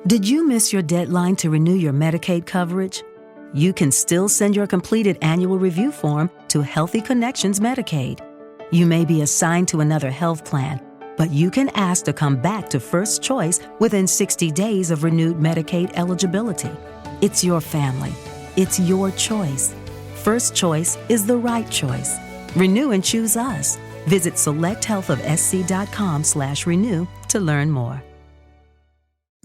Did you miss your deadline to renew your Medicaid coverage? You can still send your completed annual review form to Healthy Connections Medicaid. You may be assigned to another health plan, but you can ask to come back to First Choice within 60 days of renewed Medicaid eligibility. It's your family. It's your choice. First Choice is the right choice. Renew and choose us. Visit selecthealthofsc.com/renew to learn more.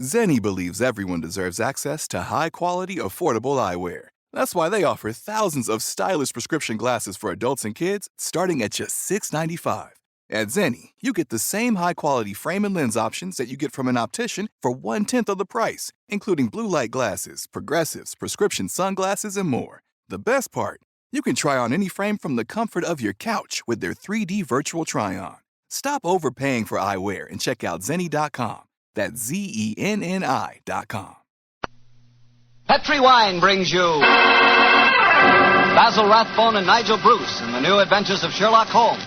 Zenni believes everyone deserves access to high-quality, affordable eyewear. That's why they offer thousands of stylish prescription glasses for adults and kids starting at just $6.95. At Zenni, you get the same high-quality frame and lens options that you get from an optician for 1/10 of the price, including blue light glasses, progressives, prescription sunglasses, and more. The best part, you can try on any frame from the comfort of your couch with their 3D virtual try-on. Stop overpaying for eyewear and check out Zenni.com. That's Zenni.com. Petri Wine brings you Basil Rathbone and Nigel Bruce in the new Adventures of Sherlock Holmes.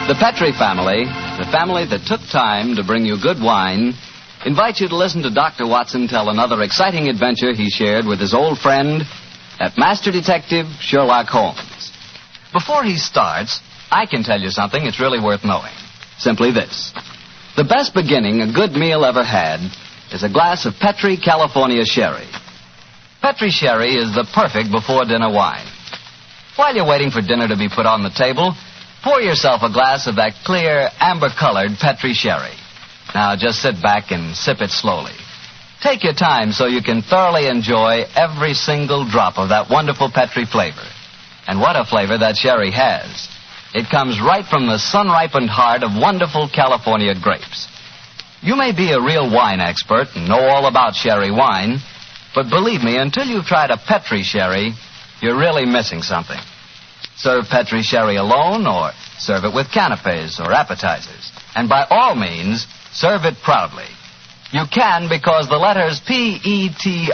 The Petri family, the family that took time to bring you good wine, invites you to listen to Dr. Watson tell another exciting adventure he shared with his old friend at Master Detective Sherlock Holmes. Before he starts, I can tell you something that's really worth knowing. Simply this. The best beginning a good meal ever had is a glass of Petri California Sherry. Petri Sherry is the perfect before-dinner wine. While you're waiting for dinner to be put on the table, pour yourself a glass of that clear, amber-colored Petri Sherry. Now just sit back and sip it slowly. Take your time so you can thoroughly enjoy every single drop of that wonderful Petri flavor. And what a flavor that sherry has. It comes right from the sun-ripened heart of wonderful California grapes. You may be a real wine expert and know all about sherry wine, but believe me, until you've tried a Petri sherry, you're really missing something. Serve Petri sherry alone or serve it with canapes or appetizers. And by all means, serve it proudly. You can because the letters Petri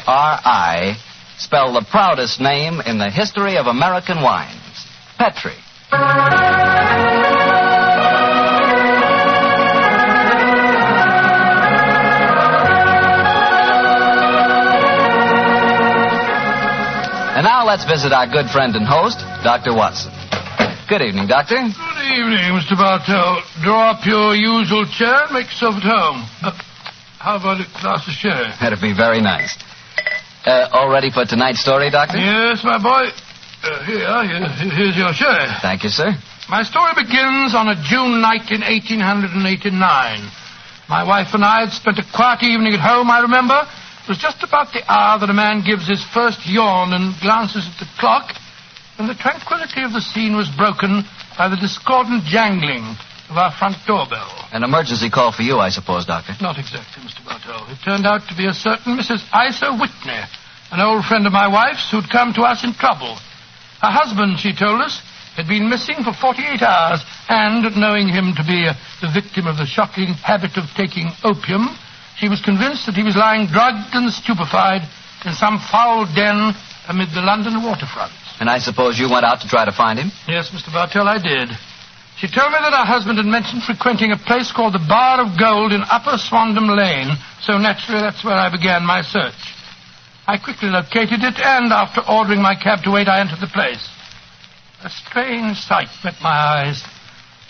spell the proudest name in the history of American wines. Petri. And now let's visit our good friend and host, Dr. Watson. Good evening, Doctor. Good evening, Mr. Bartell. Draw up your usual chair and make yourself at home. How about a glass of sherry? That'd be very nice. All ready for tonight's story, Doctor? Yes, my boy. Here's your sherry. Thank you, sir. My story begins on a June night in 1889. My wife and I had spent a quiet evening at home, I remember. It was just about the hour that a man gives his first yawn and glances at the clock, and the tranquility of the scene was broken by the discordant jangling of our front doorbell. An emergency call for you, I suppose, Doctor. Not exactly, Mr. Bartell. It turned out to be a certain Mrs. Isa Whitney, an old friend of my wife's who'd come to us in trouble. Her husband, she told us, had been missing for 48 hours, and, knowing him to be the victim of the shocking habit of taking opium, she was convinced that he was lying drugged and stupefied in some foul den amid the London waterfront. And I suppose you went out to try to find him? Yes, Mr. Bartell, I did. She told me that her husband had mentioned frequenting a place called the Bar of Gold in Upper Swandam Lane, so naturally that's where I began my search. I quickly located it, and after ordering my cab to wait, I entered the place. A strange sight met my eyes.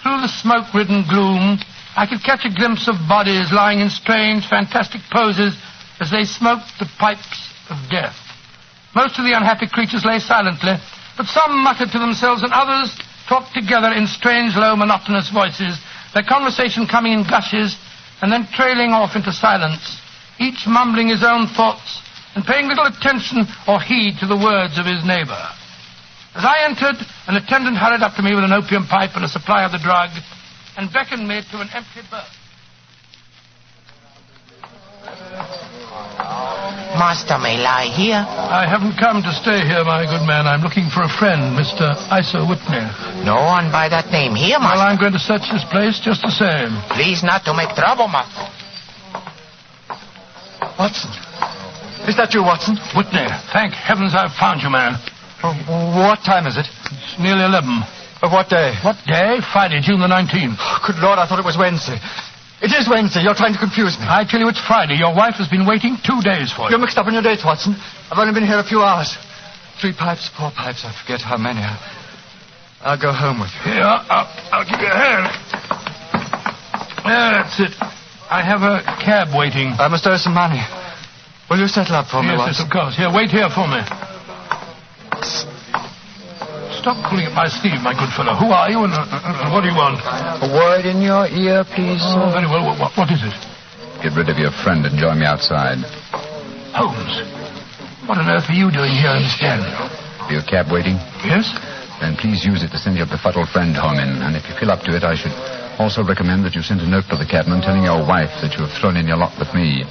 Through the smoke-ridden gloom, I could catch a glimpse of bodies lying in strange, fantastic poses as they smoked the pipes of death. Most of the unhappy creatures lay silently, but some muttered to themselves and others talked together in strange, low, monotonous voices, their conversation coming in gushes and then trailing off into silence, each mumbling his own thoughts and paying little attention or heed to the words of his neighbor. As I entered, an attendant hurried up to me with an opium pipe and a supply of the drug and beckoned me to an empty berth. Master may lie here. I haven't come to stay here, my good man. I'm looking for a friend, Mr. Isa Whitney. No one by that name here, Well, master. I'm going to search this place just the same. Please not to make trouble, master. Watson. Is that you, Watson? Whitney, thank heavens I've found you, man. What time is it? It's nearly 11. Of what day? What day? Friday, June the 19th. Oh, good Lord, I thought it was Wednesday. It is Wednesday. You're trying to confuse me. I tell you it's Friday. Your wife has been waiting 2 days for you. You're mixed up in your dates, Watson. I've only been here a few hours. 3 pipes, 4 pipes, I forget how many. I'll go home with you. Here, I'll give you a hand. That's it. I have a cab waiting. I must owe some money. Will you settle up for me, Watson? Yes, of course. Here, wait here for me. Stop pulling at my sleeve, my good fellow. Who are you and what do you want? A word in your ear, please, sir. Oh, very well. What is it? Get rid of your friend and join me outside. Holmes. What on earth are you doing here in this den? Your cab waiting? Yes? Then please use it to send your befuddled friend home in. And if you feel up to it, I should also recommend that you send a note to the cabman telling your wife that you have thrown in your lot with me.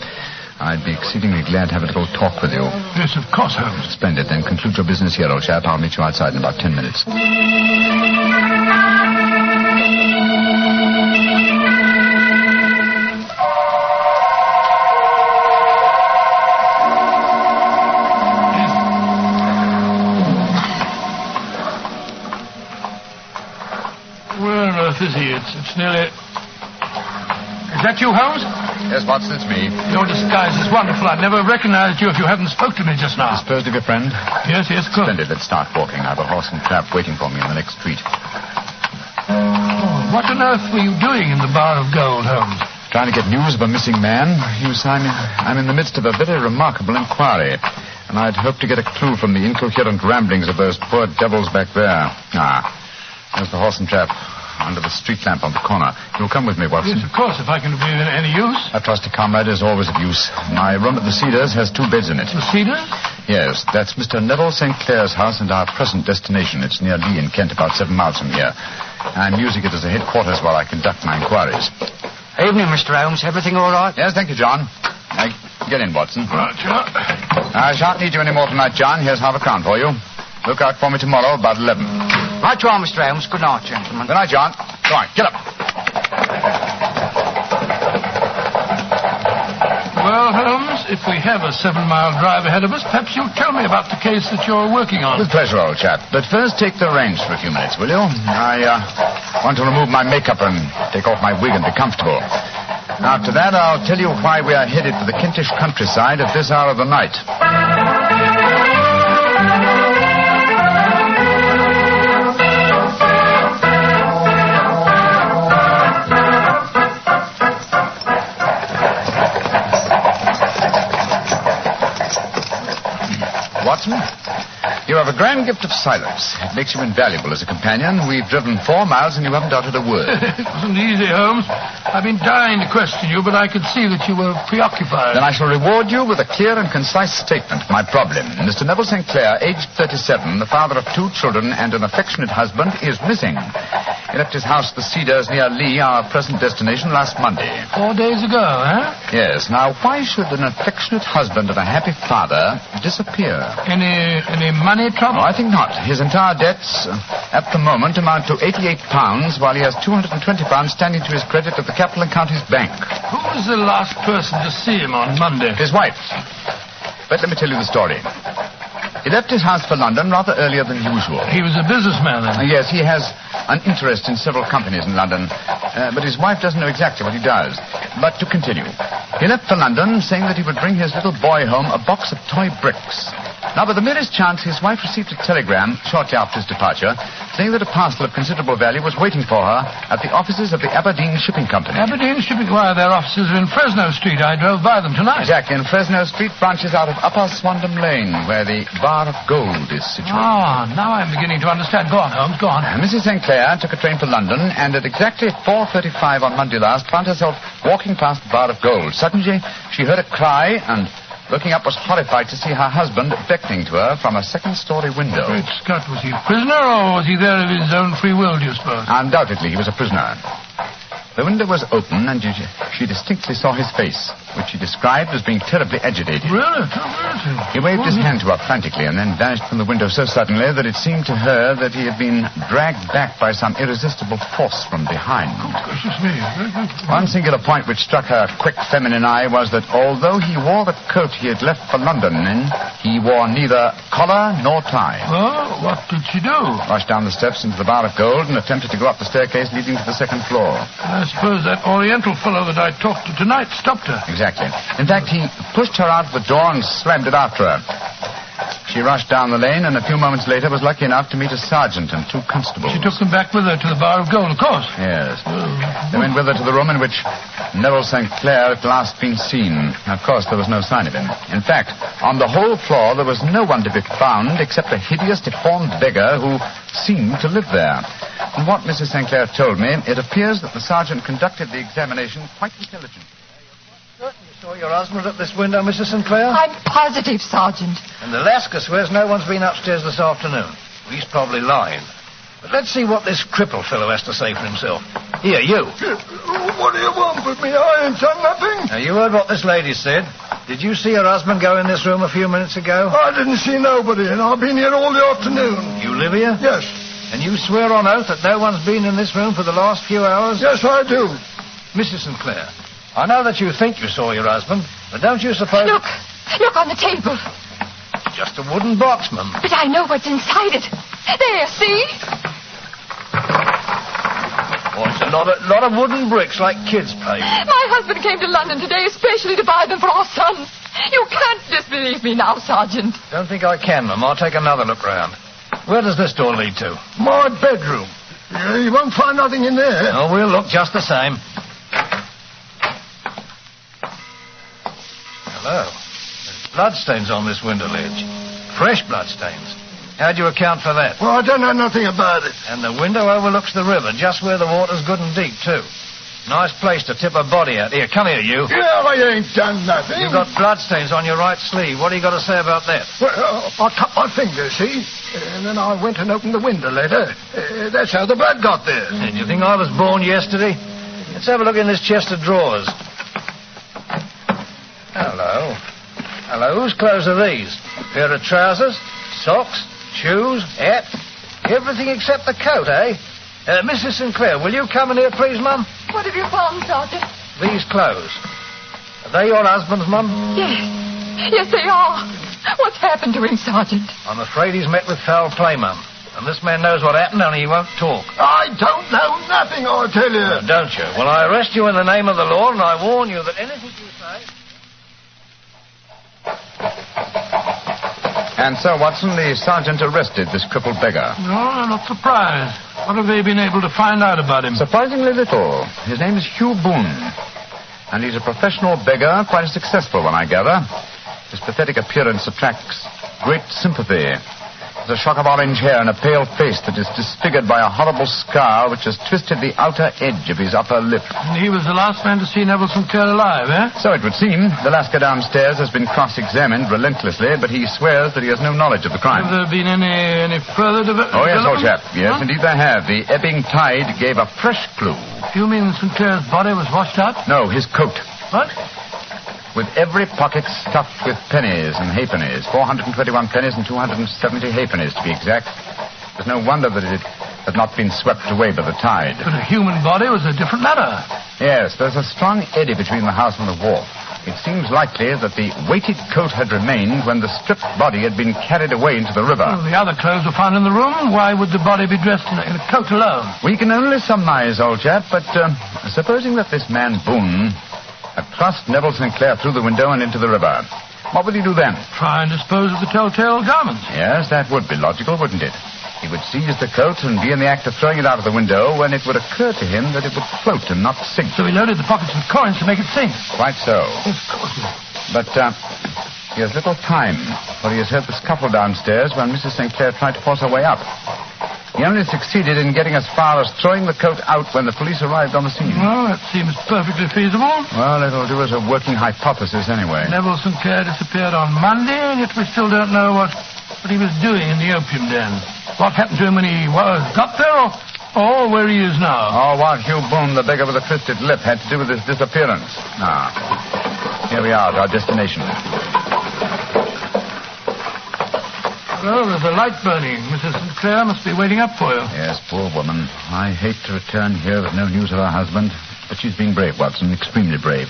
I'd be exceedingly glad to have a little talk with you. Yes, of course, Holmes. Splendid. Then conclude your business here, old chap. I'll meet you outside in about 10 minutes. Where on earth is he? It's nearly... Is that you, Holmes? Yes, Watson, it's me. Your disguise is wonderful. I'd never recognized you if you hadn't spoke to me just now. Disposed of your friend? Yes, good. Splendid. Let's start walking. I have a horse and trap waiting for me in the next street. Oh, what on earth were you doing in the Bar of Gold, Holmes? Trying to get news of a missing man. I'm in the midst of a very remarkable inquiry, and I'd hoped to get a clue from the incoherent ramblings of those poor devils back there. There's the horse and trap under the street lamp on the corner. You'll come with me, Watson? Yes, of course, if I can be of any use. A trusty comrade is always of use. My room at the Cedars has 2 beds in it. The Cedars? Yes, that's Mr. Neville St. Clair's house and our present destination. It's near Lee in Kent, about 7 miles from here. I'm using it as a headquarters while I conduct my inquiries. Evening, Mr. Holmes. Everything all right? Yes, thank you, John. Get in, Watson. Right, John. I shan't need you any more tonight, John. Here's £1/2 for you. Look out for me tomorrow about 11. Right you are, Mr. Holmes. Good night, gentlemen. Good night, John. Go on, get up. Well, Holmes, if we have a 7-mile drive ahead of us, perhaps you'll tell me about the case that you're working on. With pleasure, old chap. But first, take the reins for a few minutes, will you? I want to remove my makeup and take off my wig and be comfortable. After that, I'll tell you why we are headed for the Kentish countryside at this hour of the night. Watson, you have a grand gift of silence. It makes you invaluable as a companion. We've driven 4 miles and you haven't uttered a word. It wasn't easy, Holmes. I've been dying to question you, but I could see that you were preoccupied. Then I shall reward you with a clear and concise statement of my problem. Mr. Neville St. Clair, aged 37, the father of 2 children and an affectionate husband, is missing. He left his house at the Cedars near Lee, our present destination, last Monday. 4 days ago, eh? Yes. Now, why should an affectionate husband and a happy father disappear? Any money trouble? No, I think not. His entire debts, at the moment, amount to £88, while he has £220 standing to his credit at the Capital and Counties Bank. Who was the last person to see him on Monday? His wife. But let me tell you the story. He left his house for London rather earlier than usual. He was a businessman, then? Yes, he has an interest in several companies in London, but his wife doesn't know exactly what he does. But to continue, he left for London saying that he would bring his little boy home a box of toy bricks. Now, by the merest chance, his wife received a telegram shortly after his departure saying that a parcel of considerable value was waiting for her at the offices of the Aberdeen Shipping Company. Aberdeen Shipping? Why, their offices are in Fresno Street. I drove by them tonight. Exactly, and Fresno Street branches out of Upper Swandam Lane, where the Bar of Gold is situated. Ah, now I'm beginning to understand. Go on, Holmes, go on. Mrs. St. Clair took a train for London, and at exactly 4:35 on Monday last, found herself walking past the Bar of Gold. Suddenly, she heard a cry, and looking up was horrified to see her husband beckoning to her from a second-story window. Great Scott, was he a prisoner, or was he there of his own free will, do you suppose? Undoubtedly, he was a prisoner. The window was open, and she distinctly saw his face. which he described as being terribly agitated. Really? He waved his hand to her frantically and then vanished from the window so suddenly that it seemed to her that he had been dragged back by some irresistible force from behind. Gracious me. One singular point which struck her quick feminine eye was that although he wore the coat he had left for London in, he wore neither collar nor tie. Oh, what did she do? Rushed down the steps into the Bar of Gold and attempted to go up the staircase leading to the second floor. I suppose that Oriental fellow that I talked to tonight stopped her. Exactly. In fact, he pushed her out of the door and slammed it after her. She rushed down the lane and a few moments later was lucky enough to meet a sergeant and 2 constables. She took them back with her to the Bar of Gold, of course. Yes. They went with her to the room in which Neville St. Clair had last been seen. Of course, there was no sign of him. In fact, on the whole floor, there was no one to be found except a hideous, deformed beggar who seemed to live there. From what Mrs. St. Clair told me, it appears that the sergeant conducted the examination quite intelligently. You saw your husband at this window, Mrs. Sinclair? I'm positive, Sergeant. And Alaska swears no one's been upstairs this afternoon. Well, he's probably lying. But let's see what this cripple fellow has to say for himself. Here, you. What do you want with me? I ain't done nothing. Now, you heard what this lady said. Did you see her husband go in this room a few minutes ago? I didn't see nobody, and I've been here all the afternoon. You live here? Yes. And you swear on oath that no one's been in this room for the last few hours? Yes, I do. Mrs. Sinclair, I know that you think you saw your husband, but don't you suppose... Look on the table. Just a wooden box, ma'am. But I know what's inside it. There, see? Oh, it's a lot of wooden bricks like kids play. My husband came to London today especially to buy them for our sons. You can't disbelieve me now, Sergeant. Don't think I can, ma'am. I'll take another look round. Where does this door lead to? My bedroom. You won't find nothing in there. Oh, we'll look just the same. Hello. There's bloodstains on this window ledge. Fresh bloodstains. How'd you account for that? Well, I don't know nothing about it. And the window overlooks the river, just where the water's good and deep, too. Nice place to tip a body out. Here, come here, you. Yeah, I ain't done nothing. You've got bloodstains on your right sleeve. What do you got to say about that? Well, I cut my finger, see? And then I went and opened the window later. That's how the blood got there. Did you think I was born yesterday? Let's have a look in this chest of drawers. Hello. Hello, whose clothes are these? Pair of trousers, socks, shoes, hat, everything except the coat, eh? Mrs. Sinclair, will you come in here, please, Mum? What have you found, Sergeant? These clothes. Are they your husband's, Mum? Yes, they are. What's happened to him, Sergeant? I'm afraid he's met with foul play, Mum. And this man knows what happened, only he won't talk. I don't know nothing, I tell you. No, don't you? Well, I arrest you in the name of the law, and I warn you that anything you say... And so, Watson, the sergeant arrested this crippled beggar. No, I'm not surprised. What have they been able to find out about him? Surprisingly little. His name is Hugh Boone. And he's a professional beggar, quite a successful one, I gather. His pathetic appearance attracts great sympathy. There's a shock of orange hair and a pale face that is disfigured by a horrible scar which has twisted the outer edge of his upper lip. And he was the last man to see Neville St. Clair alive, eh? So it would seem. The Lascar downstairs has been cross-examined relentlessly, but he swears that he has no knowledge of the crime. Have there been any further development? Oh, yes, old chap. Yes, indeed there have. The ebbing tide gave a fresh clue. You mean St. Clair's body was washed out? No, his coat. What? With every pocket stuffed with pennies and halfpennies. 421 pennies and 270 halfpennies, to be exact. There's no wonder that it had not been swept away by the tide. But a human body was a different matter. Yes, there's a strong eddy between the house and the wharf. It seems likely that the weighted coat had remained when the stripped body had been carried away into the river. Well, the other clothes were found in the room. Why would the body be dressed in a coat alone? We can only surmise, old chap, but supposing that this man Boone had thrust Neville St. Clair through the window and into the river, what would he do then? Try and dispose of the telltale garments. Yes, that would be logical, wouldn't it? He would seize the coat and be in the act of throwing it out of the window when it would occur to him that it would float and not sink. So he loaded the pockets with coins to make it sink. Quite so. Of course. But he has little time, for he has heard the scuffle downstairs when Mrs. St. Clair tried to force her way up. He only succeeded in getting as far as throwing the coat out when the police arrived on the scene. Well, that seems perfectly feasible. Well, it'll do as a working hypothesis anyway. Neville St. Clair disappeared on Monday, and yet we still don't know what he was doing in the opium den. What happened to him when he got there, or where he is now? Oh, what Hugh Boone, the beggar with a twisted lip, had to do with his disappearance. Now, Here we are at our destination. Well, there's a light burning. Mrs. Sinclair must be waiting up for you. Yes, poor woman. I hate to return here with no news of her husband, but she's being brave, Watson, extremely brave.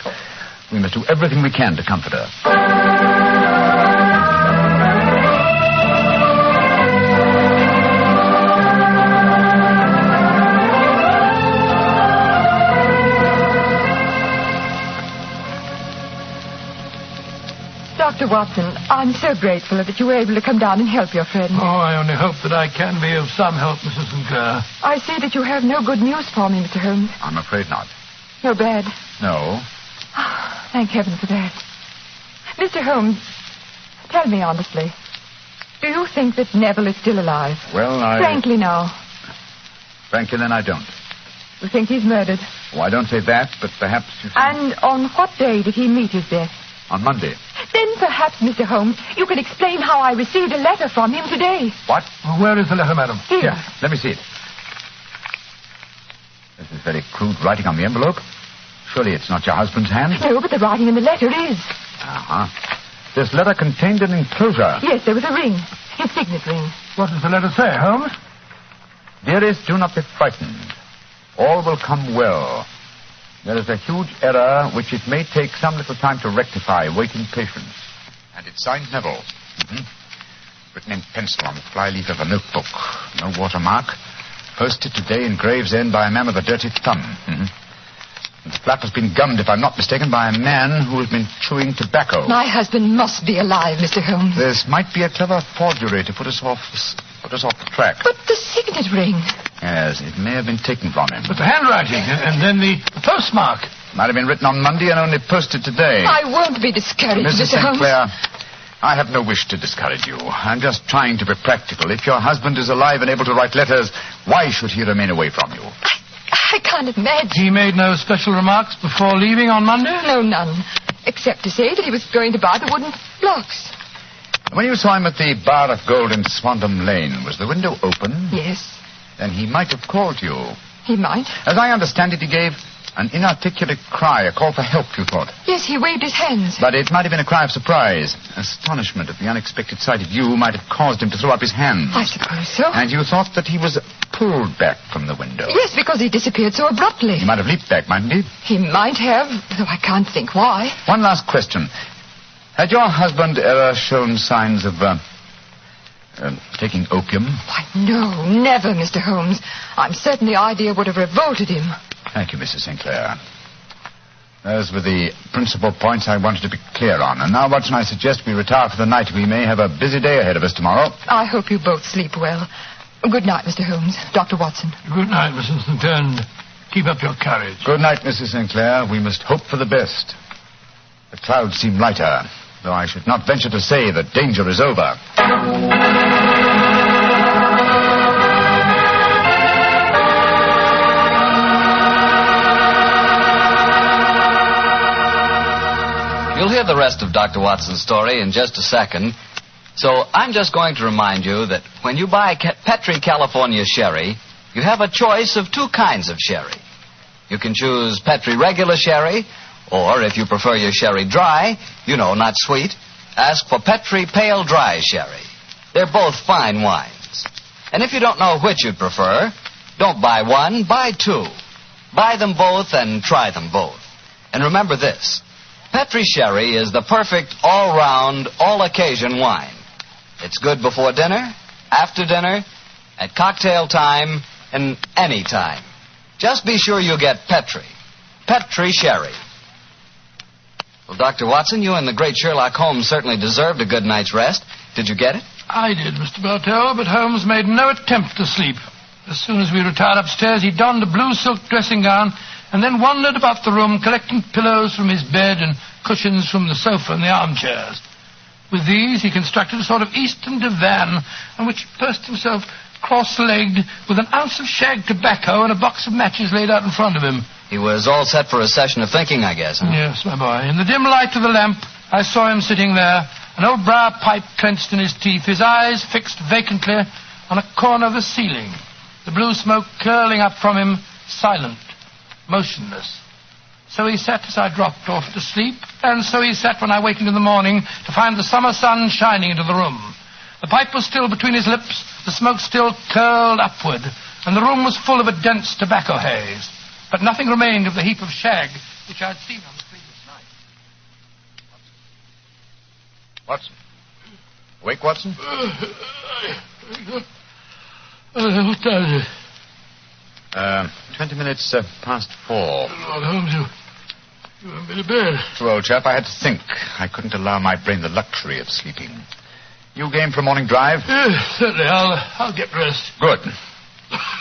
We must do everything we can to comfort her. Dr. Watson, I'm so grateful that you were able to come down and help your friend. Oh, I only hope that I can be of some help, Mrs. Sinclair. I see that you have no good news for me, Mr. Holmes. I'm afraid not. No bad. No. Thank heaven for that. Mr. Holmes, tell me honestly, do you think that Neville is still alive? Well, Frankly now. Frankly, then I don't. You think he's murdered? Oh, I don't say that, but perhaps you think... And on what day did he meet his death? On Monday. Then perhaps, Mr. Holmes, you can explain how I received a letter from him today. What? Well, where is the letter, madam? Here. Let me see it. This is very crude writing on the envelope. Surely it's not your husband's hand? No, but the writing in the letter is. Uh-huh. This letter contained an enclosure. Yes, there was a ring. His signet ring. What does the letter say, Holmes? Dearest, do not be frightened. All will come well. There is a huge error which it may take some little time to rectify. Wait in patience. And it's signed Neville. Mm-hmm. Written in pencil on the flyleaf of a notebook. No watermark. Posted today in Gravesend by a man with a dirty thumb. Mm-hmm. And the flap has been gummed, if I'm not mistaken, by a man who has been chewing tobacco. My husband must be alive, Mr. Holmes. This might be a clever forgery to put us off the track. But the signet ring. Yes, it may have been taken from him. But the handwriting and then the postmark. Might have been written on Monday and only posted today. I won't be discouraged, Mrs. Mr. Holmes. Sinclair, I have no wish to discourage you. I'm just trying to be practical. If your husband is alive and able to write letters, why should he remain away from you? I can't imagine. He made no special remarks before leaving on Monday? No, none. Except to say that he was going to buy the wooden blocks. When you saw him at the Bar of Gold in Swandam Lane, was the window open? Yes. Then he might have called you. He might. As I understand it, he gave an inarticulate cry, a call for help, you thought. Yes, he waved his hands. But it might have been a cry of surprise. Astonishment at the unexpected sight of you might have caused him to throw up his hands. I suppose so. And you thought that he was pulled back from the window. Yes, because he disappeared so abruptly. He might have leaped back, mightn't he? He might have, though I can't think why. One last question. Had your husband ever shown signs of, taking opium? Why, no, never, Mr. Holmes. I'm certain the idea would have revolted him. Thank you, Mrs. Sinclair. Those were the principal points I wanted to be clear on. And now, Watson, I suggest we retire for the night. We may have a busy day ahead of us tomorrow. I hope you both sleep well. Good night, Mr. Holmes. Dr. Watson. Good night, Mrs. Sinclair, and keep up your courage. Good night, Mrs. Sinclair. We must hope for the best. The clouds seem lighter, though I should not venture to say that danger is over. You'll hear the rest of Dr. Watson's story in just a second. So I'm just going to remind you that when you buy Petri California sherry, you have a choice of two kinds of sherry. You can choose Petri regular sherry, or if you prefer your sherry dry, not sweet, ask for Petri pale dry sherry. They're both fine wines. And if you don't know which you'd prefer, don't buy one, buy two. Buy them both and try them both. And remember this. Petri sherry is the perfect all-round, all-occasion wine. It's good before dinner, after dinner, at cocktail time, and any time. Just be sure you get Petri sherry. Well, Dr. Watson, you and the great Sherlock Holmes certainly deserved a good night's rest. Did you get it? I did, Mr. Bartell, but Holmes made no attempt to sleep. As soon as we retired upstairs, he donned a blue silk dressing gown and then wandered about the room collecting pillows from his bed and cushions from the sofa and the armchairs. With these, he constructed a sort of eastern divan on which he perched himself cross-legged with an ounce of shag tobacco and a box of matches laid out in front of him. He was all set for a session of thinking, I guess, huh? Yes, my boy. In the dim light of the lamp, I saw him sitting there, an old briar pipe clenched in his teeth, his eyes fixed vacantly on a corner of the ceiling, the blue smoke curling up from him, silent, motionless, So he sat as I dropped off to sleep, and so he sat when I wakened in the morning to find the summer sun shining into the room. The pipe was still between his lips, the smoke still curled upward, and the room was full of a dense tobacco haze. But nothing remained of the heap of shag which I had seen on the previous night. Watson? Awake, Watson? What time is it? 20 minutes past 4. Lord Holmes, you haven't been to bed. True, old chap, I had to think. I couldn't allow my brain the luxury of sleeping. You game for a morning drive? Yes, certainly. I'll get rest. Good.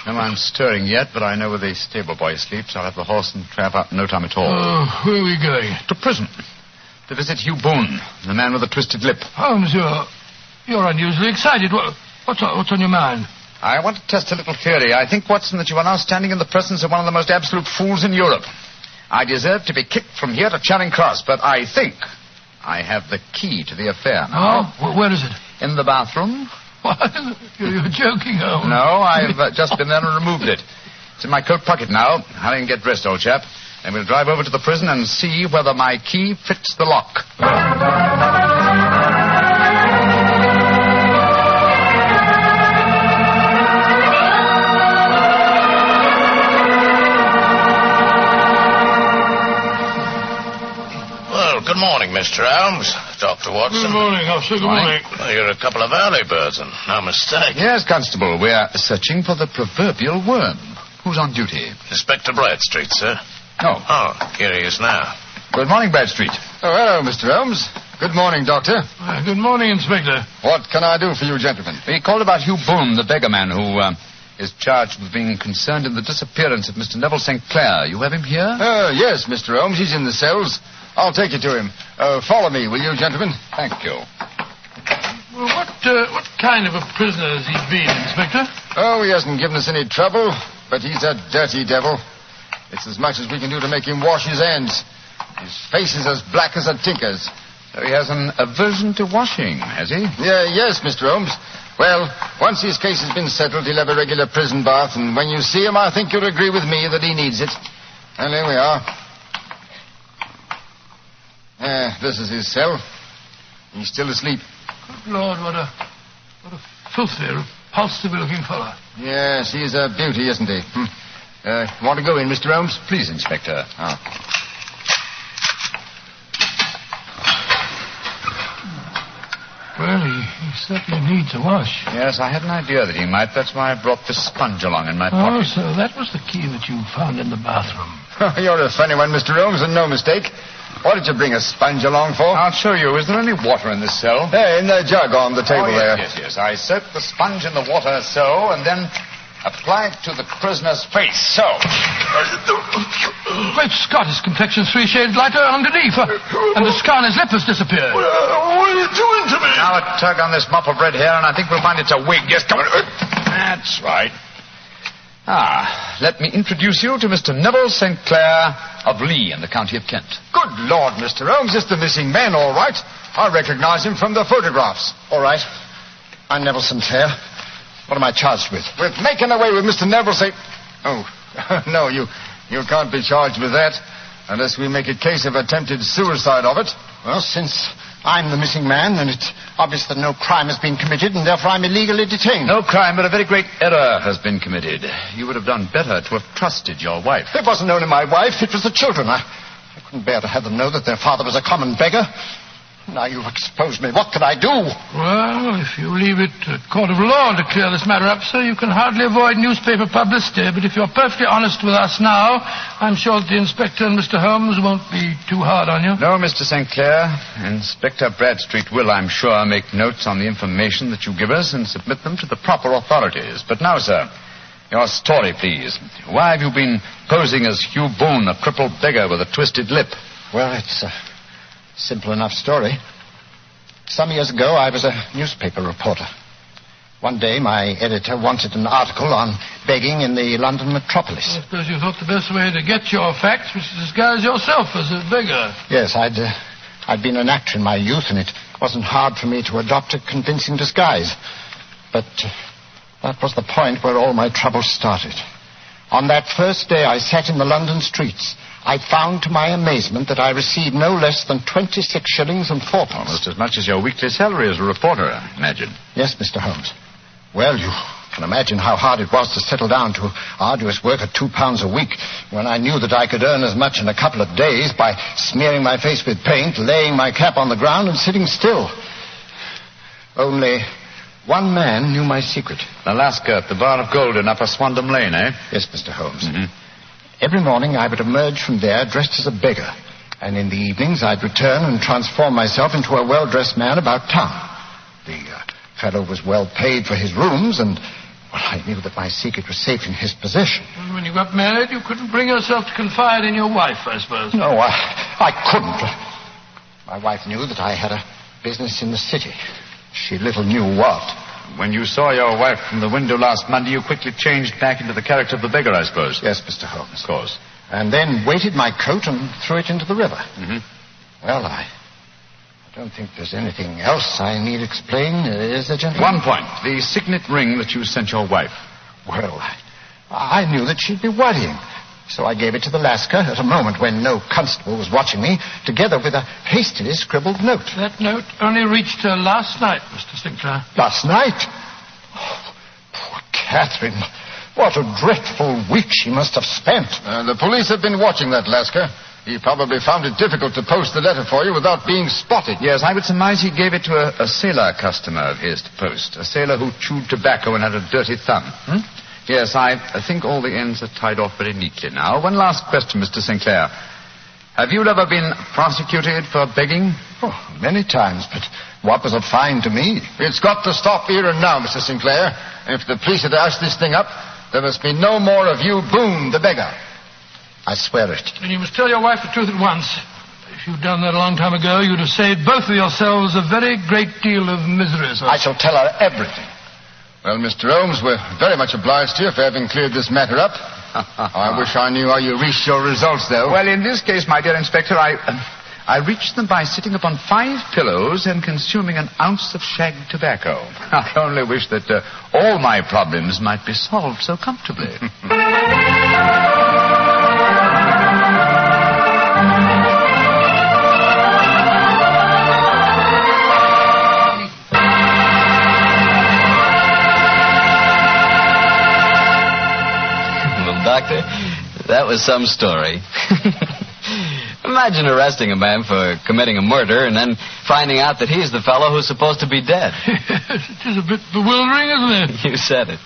No one's stirring yet, but I know where the stable boy sleeps. I'll have the horse and trap up in no time at all. Oh, where are we going? To prison. To visit Hugh Boone, the man with the twisted lip. Holmes, you're unusually excited. What's on your mind? I want to test a little theory. I think, Watson, that you are now standing in the presence of one of the most absolute fools in Europe. I deserve to be kicked from here to Charing Cross, but I think I have the key to the affair now. Oh, where is it? In the bathroom. What? You're joking, Holmes. No, I've just been there and removed it. It's in my coat pocket now. Hurry and get dressed, old chap. Then we'll drive over to the prison and see whether my key fits the lock. Good morning, Mr. Holmes. Dr. Watson. Good morning, officer. Good morning. Well, you're a couple of early birds, and no mistake. Yes, Constable. We're searching for the proverbial worm. Who's on duty? Inspector Bradstreet, sir. Oh, here he is now. Good morning, Bradstreet. Oh, hello, Mr. Holmes. Good morning, Doctor. Good morning, Inspector. What can I do for you, gentlemen? We called about Hugh Boone, the beggar man who is charged with being concerned in the disappearance of Mr. Neville St. Clair. You have him here? Yes, Mr. Holmes. He's in the cells. I'll take you to him. Follow me, will you, gentlemen? Thank you. Well, what kind of a prisoner has he been, Inspector? Oh, he hasn't given us any trouble, but he's a dirty devil. It's as much as we can do to make him wash his hands. His face is as black as a tinker's. So he has an aversion to washing, has he? Yes, Mr. Holmes. Well, once his case has been settled, he'll have a regular prison bath, and when you see him, I think you'll agree with me that he needs it. Well, here we are. This is his cell. He's still asleep. Good Lord, what a filthy, repulsive-looking fellow. Yes, he's a beauty, isn't he? Want to go in, Mr. Holmes? Please, Inspector. Well, he certainly needs a wash. Yes, I had an idea that he might. That's why I brought this sponge along in my pocket. Oh, so that was the key that you found in the bathroom. You're a funny one, Mr. Holmes, and no mistake. What did you bring a sponge along for? I'll show you. Is there any water in this cell? In the jug on the table there. Yes. I soak the sponge in the water so, and then apply it to the prisoner's face, so. Great Scott, his complexion's 3 shades lighter underneath, and the scar on his lip has disappeared. What are you doing to me? Now a tug on this mop of red hair, and I think we'll find it's a wig. Yes, come on. That's right. Let me introduce you to Mr. Neville St. Clair of Lee in the county of Kent. Good Lord, Mr. Holmes, it's the missing man, all right. I recognize him from the photographs. All right. I'm Neville St. Clair. What am I charged with? With making away with Mr. Neville St. Oh, no, you can't be charged with that unless we make a case of attempted suicide of it. Well, since I'm the missing man, then it's obvious that no crime has been committed, and therefore I'm illegally detained. No crime, but a very great error has been committed. You would have done better to have trusted your wife. It wasn't only my wife, it was the children. I couldn't bear to have them know that their father was a common beggar. Now you've exposed me. What can I do? Well, if you leave it to a court of law to clear this matter up, sir, you can hardly avoid newspaper publicity. But if you're perfectly honest with us now, I'm sure that the inspector and Mr. Holmes won't be too hard on you. No, Mr. St. Clair. Inspector Bradstreet will, I'm sure, make notes on the information that you give us and submit them to the proper authorities. But now, sir, your story, please. Why have you been posing as Hugh Boone, a crippled beggar with a twisted lip? Well, it's a simple enough story. Some years ago, I was a newspaper reporter. One day, my editor wanted an article on begging in the London metropolis. I suppose you thought the best way to get your facts was to disguise yourself as a beggar. Yes, I'd been an actor in my youth, and it wasn't hard for me to adopt a convincing disguise. But that was the point where all my trouble started. On that first day I sat in the London streets, I found to my amazement that I received no less than 26 shillings and fourpence. Almost as much as your weekly salary as a reporter, I imagine. Yes, Mr. Holmes. Well, you can imagine how hard it was to settle down to arduous work at £2 a week when I knew that I could earn as much in a couple of days by smearing my face with paint, laying my cap on the ground, and sitting still. Only one man knew my secret. The Lascar at the Bar of Gold in Upper Swandam Lane, eh? Yes, Mr. Holmes. Mm-hmm. Every morning I would emerge from there dressed as a beggar, and in the evenings I'd return and transform myself into a well-dressed man about town. The fellow was well paid for his rooms, and I knew that my secret was safe in his possession. And when you got married, you couldn't bring yourself to confide in your wife, I suppose. No, I couldn't. My wife knew that I had a business in the city. She little knew what. When you saw your wife from the window last Monday, you quickly changed back into the character of the beggar, I suppose. Yes, Mr. Holmes. Of course. And then weighted my coat and threw it into the river. Mm-hmm. Well, I don't think there's anything else I need explain, is there, gentlemen? One point. The signet ring that you sent your wife. Well, I knew that she'd be worrying. So I gave it to the Lascar at a moment when no constable was watching me, together with a hastily scribbled note. That note only reached her last night, Mr. Sinclair. Last night? Oh, poor Catherine. What a dreadful week she must have spent. The police have been watching that Lascar. He probably found it difficult to post the letter for you without being spotted. Yes, I would surmise he gave it to a sailor customer of his to post. A sailor who chewed tobacco and had a dirty thumb. Yes, I think all the ends are tied off very neatly now. One last question, Mr. Sinclair. Have you ever been prosecuted for begging? Oh, many times, but what was a fine to me? It's got to stop here and now, Mr. Sinclair. If the police had asked this thing up, there must be no more of you, Boone, the beggar. I swear it. And you must tell your wife the truth at once. If you'd done that a long time ago, you'd have saved both of yourselves a very great deal of misery, sir. I shall tell her everything. Well, Mr. Holmes, we're very much obliged to you for having cleared this matter up. I wish I knew how you reached your results, though. Well, in this case, my dear Inspector, I reached them by sitting upon 5 pillows and consuming an ounce of shag tobacco. I only wish that all my problems might be solved so comfortably. Doctor, that was some story. Imagine arresting a man for committing a murder and then finding out that he's the fellow who's supposed to be dead. It is a bit bewildering, isn't it? You said it.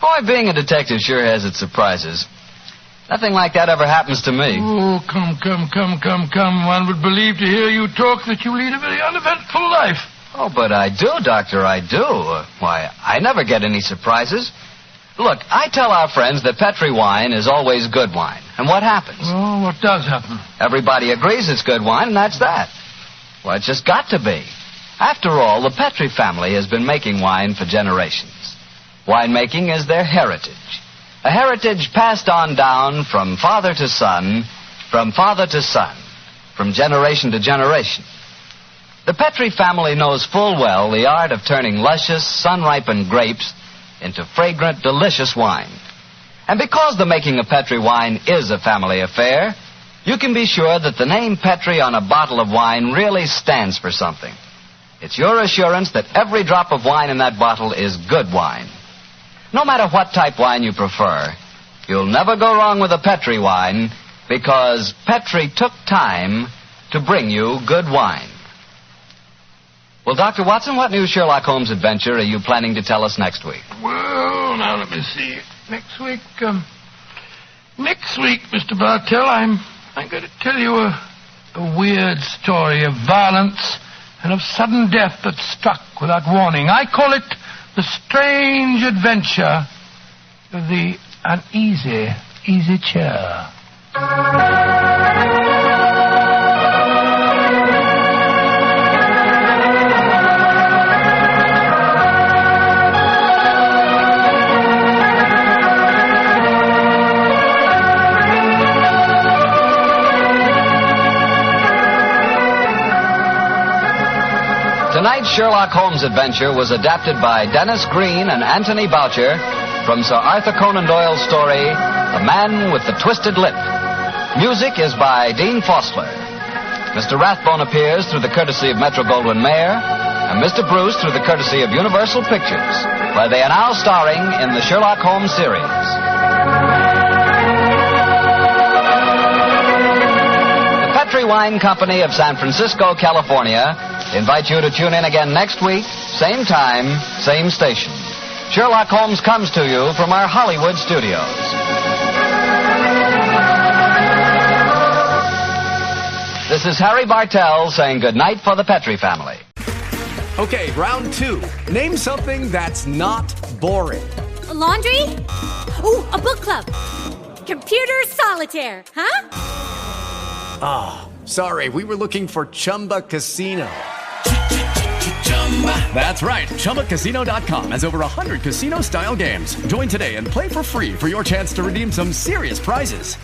Boy, being a detective sure has its surprises. Nothing like that ever happens to me. Oh, come. One would believe to hear you talk that you lead a very uneventful life. Oh, but I do, Doctor, I do. Why, I never get any surprises. Look, I tell our friends that Petri wine is always good wine. And what happens? Oh, what does happen? Everybody agrees it's good wine, and that's that. Well, it's just got to be. After all, the Petri family has been making wine for generations. Winemaking is their heritage. A heritage passed on down from father to son, from father to son, from generation to generation. The Petri family knows full well the art of turning luscious, sun-ripened grapes into fragrant, delicious wine. And because the making of Petri wine is a family affair, you can be sure that the name Petri on a bottle of wine really stands for something. It's your assurance that every drop of wine in that bottle is good wine. No matter what type wine you prefer, you'll never go wrong with a Petri wine because Petri took time to bring you good wine. Well, Dr. Watson, what new Sherlock Holmes adventure are you planning to tell us next week? Well, now let me see. Next week, Mr. Bartell, I'm going to tell you a weird story of violence and of sudden death that struck without warning. I call it the strange adventure of the uneasy easy chair. Tonight's Sherlock Holmes adventure was adapted by Dennis Green and Anthony Boucher from Sir Arthur Conan Doyle's story, The Man with the Twisted Lip. Music is by Dean Fossler. Mr. Rathbone appears through the courtesy of Metro-Goldwyn-Mayer, and Mr. Bruce through the courtesy of Universal Pictures, where they are now starring in the Sherlock Holmes series. The Petri Wine Company of San Francisco, California, invite you to tune in again next week, same time, same station. Sherlock Holmes comes to you from our Hollywood studios. This is Harry Bartell saying goodnight for the Petri family. Okay, round two. Name something that's not boring. A laundry? Ooh, a book club. Computer solitaire, huh? Ah, sorry, we were looking for Chumba Casino. That's right, ChumbaCasino.com has over 100 casino-style games. Join today and play for free for your chance to redeem some serious prizes.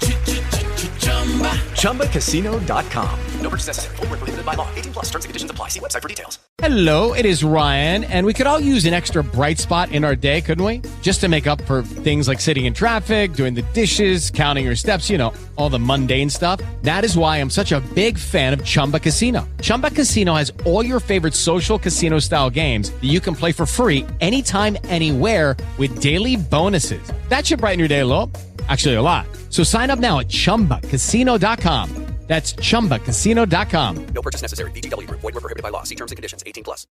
ChumbaCasino.com. No purchase necessary. Void where prohibited by law. 18+ terms and conditions apply. See website for details. Hello, it is Ryan, and we could all use an extra bright spot in our day, couldn't we? Just to make up for things like sitting in traffic, doing the dishes, counting your steps, you know, all the mundane stuff. That is why I'm such a big fan of Chumba Casino. Chumba Casino has all your favorite social casino-style games that you can play for free anytime, anywhere with daily bonuses. That should brighten your day a little. Actually, a lot. So sign up now at ChumbaCasino.com. That's ChumbaCasino.com. No purchase necessary. VGW Group. Void where prohibited by law. See terms and conditions. 18+.